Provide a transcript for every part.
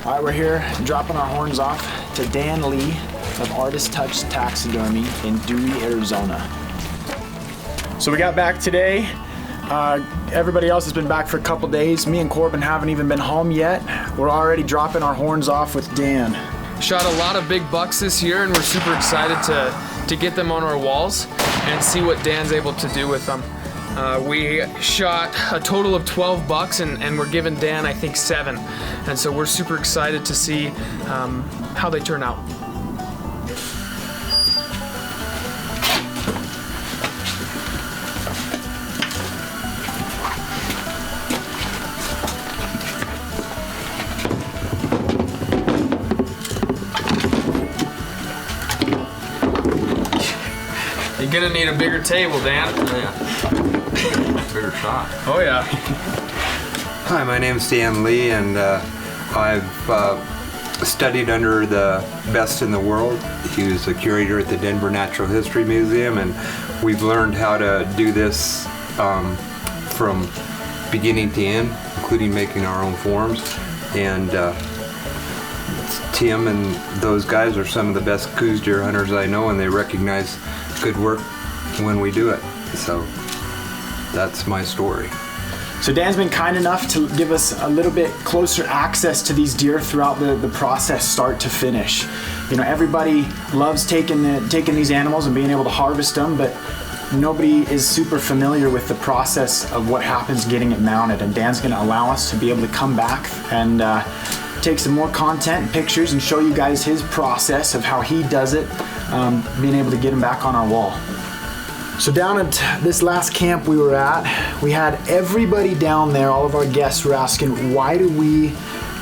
All right, we're here dropping our horns off to Dan Lee of Artist Touch Taxidermy in Dewey, Arizona. So we got back today. Everybody else has been back for a couple days. Me and Corbin haven't even been home yet. We're already dropping our horns off with Dan. Shot a lot of big bucks this year, and we're super excited to get them on our walls and see what Dan's able to do with them. We shot a total of 12 bucks, and we're giving Dan, I think, 7. And so we're super excited to see how they turn out. You're gonna need a bigger table, Dan. Oh, yeah. Bigger shot. Oh yeah. Hi, my name is Dan Lee, and I've studied under the best in the world. He was the curator at the Denver Natural History Museum, and we've learned how to do this from beginning to end, including making our own forms. And Tim and those guys are some of the best Coues deer hunters I know, and they recognize good work when we do it. So that's my story. So Dan's been kind enough to give us a little bit closer access to these deer throughout the process, start to finish. You know, everybody loves taking these animals and being able to harvest them, but nobody is super familiar with the process of what happens getting it mounted. And Dan's going to allow us to be able to come back and take some more content and pictures and show you guys his process of how he does it, being able to get him back on our wall. So down at this last camp we were at, we had everybody down there, all of our guests were asking, why do we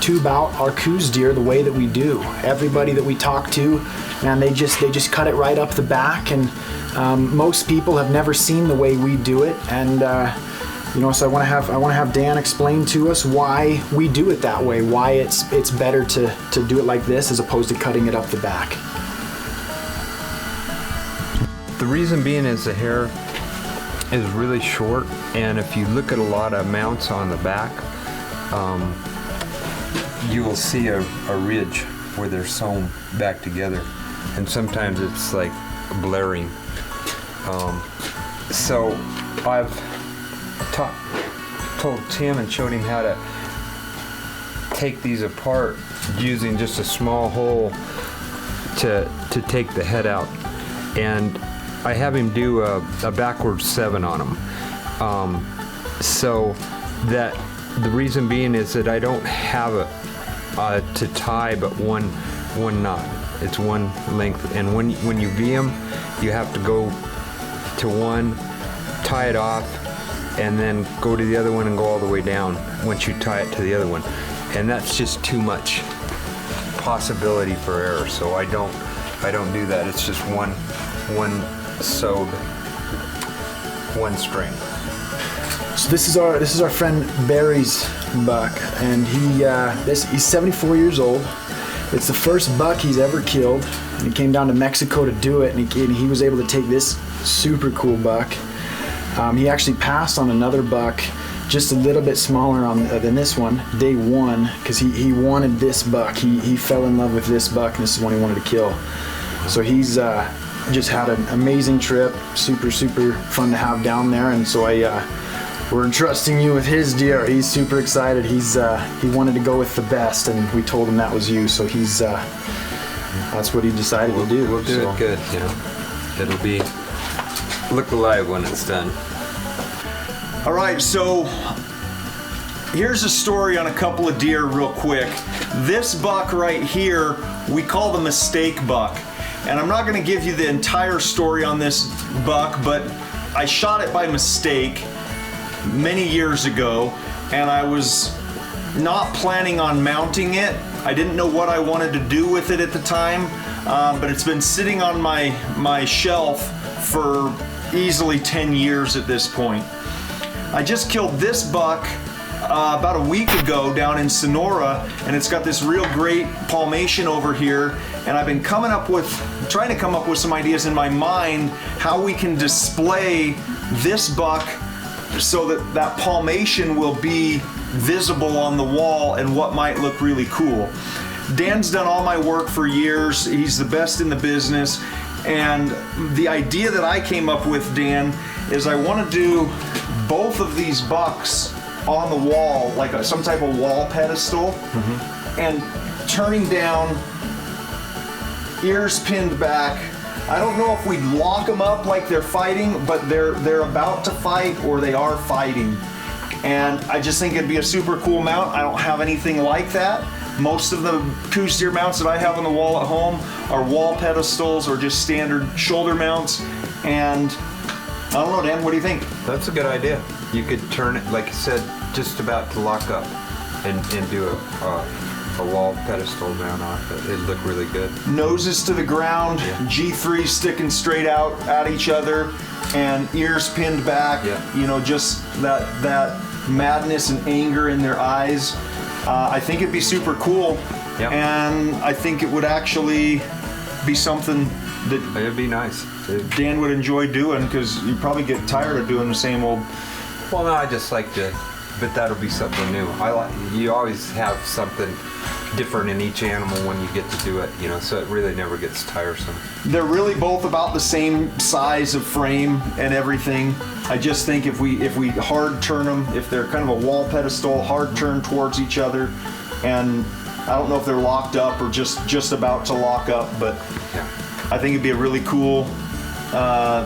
tube out our Coues deer the way that we do? Everybody that we talk to, man, they just cut it right up the back, and most people have never seen the way we do it. And you know, so I want to have Dan explain to us why we do it that way, why it's better to do it like this as opposed to cutting it up the back. The reason being is the hair is really short, and if you look at a lot of mounts on the back, you will see a ridge where they're sewn back together, and sometimes it's like blaring. So I've told Tim and showed him how to take these apart using just a small hole to take the head out, and I have him do a backwards 7 on them. So that the reason being is that I don't have to tie but one knot. It's one length, and when you V them, you have to go to one, tie it off, and then go to the other one and go all the way down once you tie it to the other one. And that's just too much possibility for error, so I don't do that. It's just one sewed, one string. So this is our friend Barry's buck, and he's 74 years old. It's the first buck he's ever killed, and he came down to Mexico to do it, and he was able to take this super cool buck. He actually passed on another buck just a little bit smaller than this one, day 1, because he wanted this buck. He fell in love with this buck, and this is one he wanted to kill. So he's just had an amazing trip, super fun to have down there, and so we're entrusting you with his deer. He's super excited. He wanted to go with the best, and we told him that was you, so he's that's what he decided to do. We'll do it good, you know. It'll be look alive when it's done. All right, so here's a story on a couple of deer real quick. This buck right here, we call the mistake buck. And I'm not gonna give you the entire story on this buck, but I shot it by mistake many years ago, and I was not planning on mounting it. I didn't know what I wanted to do with it at the time, but it's been sitting on my shelf for easily 10 years at this point. I just killed this buck about a week ago down in Sonora, and it's got this real great palmation over here, and I've been trying to come up with some ideas in my mind how we can display this buck so that palmation will be visible on the wall and what might look really cool. Dan's done all my work for years. He's the best in the business. And the idea that I came up with, Dan, is I want to do both of these bucks on the wall, like some type of wall pedestal, and turning down, ears pinned back. I don't know if we'd lock them up like they're fighting, but they're about to fight or they are fighting. And I just think it'd be a super cool mount. I don't have anything like that. Most of the Coues deer mounts that I have on the wall at home are wall pedestals or just standard shoulder mounts. And I don't know, Dan, what do you think? That's a good idea. You could turn it, like you said, just about to lock up and do a wall pedestal mount off it. It'd look really good. Noses to the ground, G3 sticking straight out at each other, and ears pinned back. Yeah. You know, just that madness and anger in their eyes. I think it'd be super cool. Yep. And I think it would actually be something that It'd be nice. Dan would enjoy doing, because you probably get tired of doing the same old. Well, no, I just like to, but that'll be something new. You always have something different in each animal when you get to do it, you know, so it really never gets tiresome. They're really both about the same size of frame and everything. I just think if we hard turn them, if they're kind of a wall pedestal, hard turn towards each other, and I don't know if they're locked up or just about to lock up, but Yeah. I think it'd be a really cool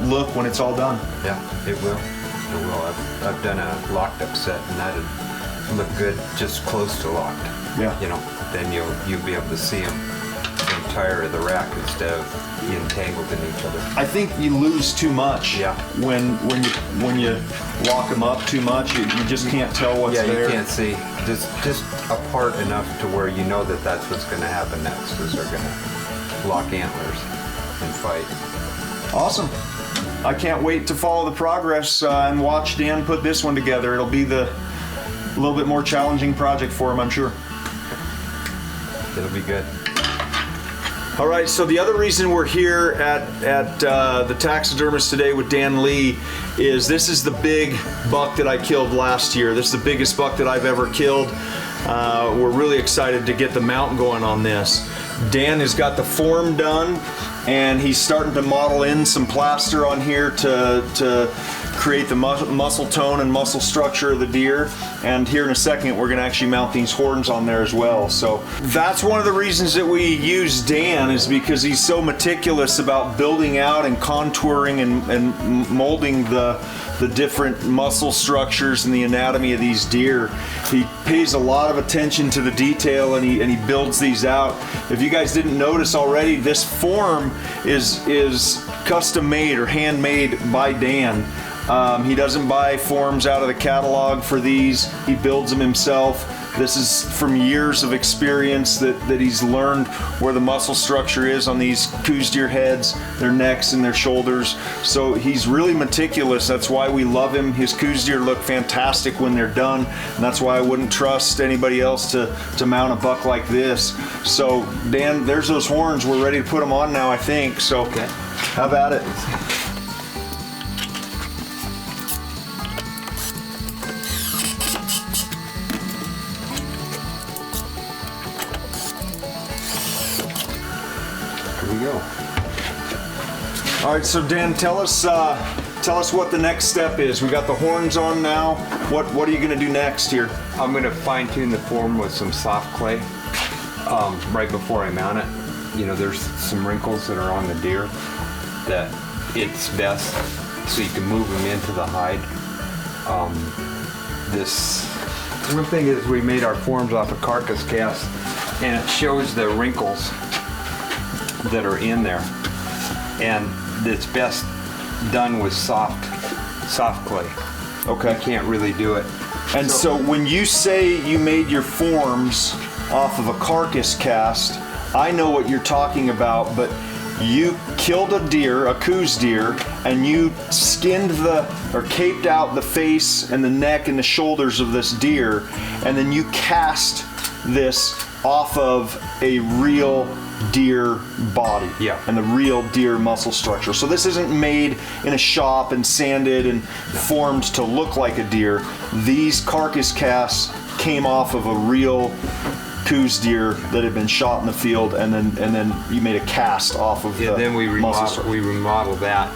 look when it's all done. Yeah, it will. It will. I've done a locked up set, and that'd look good just close to locked. Yeah. You know, then you'll be able to see them entire of the rack instead of being tangled in each other. I think you lose too much. Yeah. When you lock them up too much, you just can't tell what's Yeah, there. you can't see. Just apart enough to where you know that that's what's going to happen next, is they're going to lock antlers and fight. Awesome. I can't wait to follow the progress and watch Dan put this one together. It'll be the little bit more challenging project for him, I'm sure. It'll be good. All right, so the other reason we're here at the taxidermist today with Dan Lee is this is the big buck that I killed last year. This is the biggest buck that I've ever killed. We're really excited to get the mount going on this. Dan has got the form done, and he's starting to model in some plaster on here to create the muscle tone and muscle structure of the deer. And here in a second, we're gonna actually mount these horns on there as well. So that's one of the reasons that we use Dan, is because he's so meticulous about building out and contouring and molding the different muscle structures and the anatomy of these deer. He pays a lot of attention to the detail, and he builds these out. If you guys didn't notice already, this form is custom made or handmade by Dan. He doesn't buy forms out of the catalog for these. He builds them himself. This is from years of experience that he's learned where the muscle structure is on these Coues deer heads, their necks and their shoulders. So he's really meticulous. That's why we love him. His Coues deer look fantastic when they're done, and that's why I wouldn't trust anybody else to mount a buck like this. So Dan, there's those horns. We're ready to put them on now, I think. So Okay. Have at it. Here we go. All right, so Dan, tell us what the next step is. We got the horns on now. What are you gonna do next here? I'm going to fine tune the form with some soft clay right before I mount it. You know, there's some wrinkles that are on the deer that it's best so you can move them into the hide. This one thing is we made our forms off of carcass cast, and it shows the wrinkles that are in there, and it's best done with soft clay. Okay. You can't really do it. And so when you say you made your forms off of a carcass cast, I know what you're talking about, but you killed a deer, a Coues deer, and you skinned or caped out the face and the neck and the shoulders of this deer, and then you cast this off of a real deer body. Yeah. And the real deer muscle structure. So this isn't made in a shop and sanded and formed to look like a deer. These carcass casts came off of a real Coues deer that had been shot in the field, and then you made a cast off of Yeah, the then we muscle. remodel that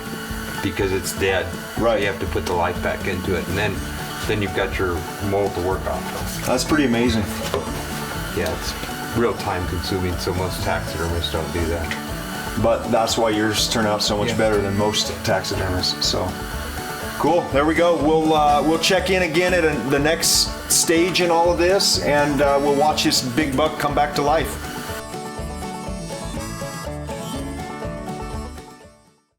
because it's dead. Right. You have to put the life back into it, and then you've got your mold to work off of. That's pretty amazing. Yeah, it's real time consuming, so most taxidermists don't do that. But that's why yours turn out so much Yeah. better than most taxidermists. So cool. There we go. We'll check in again at the next stage in all of this, and we'll watch this big buck come back to life.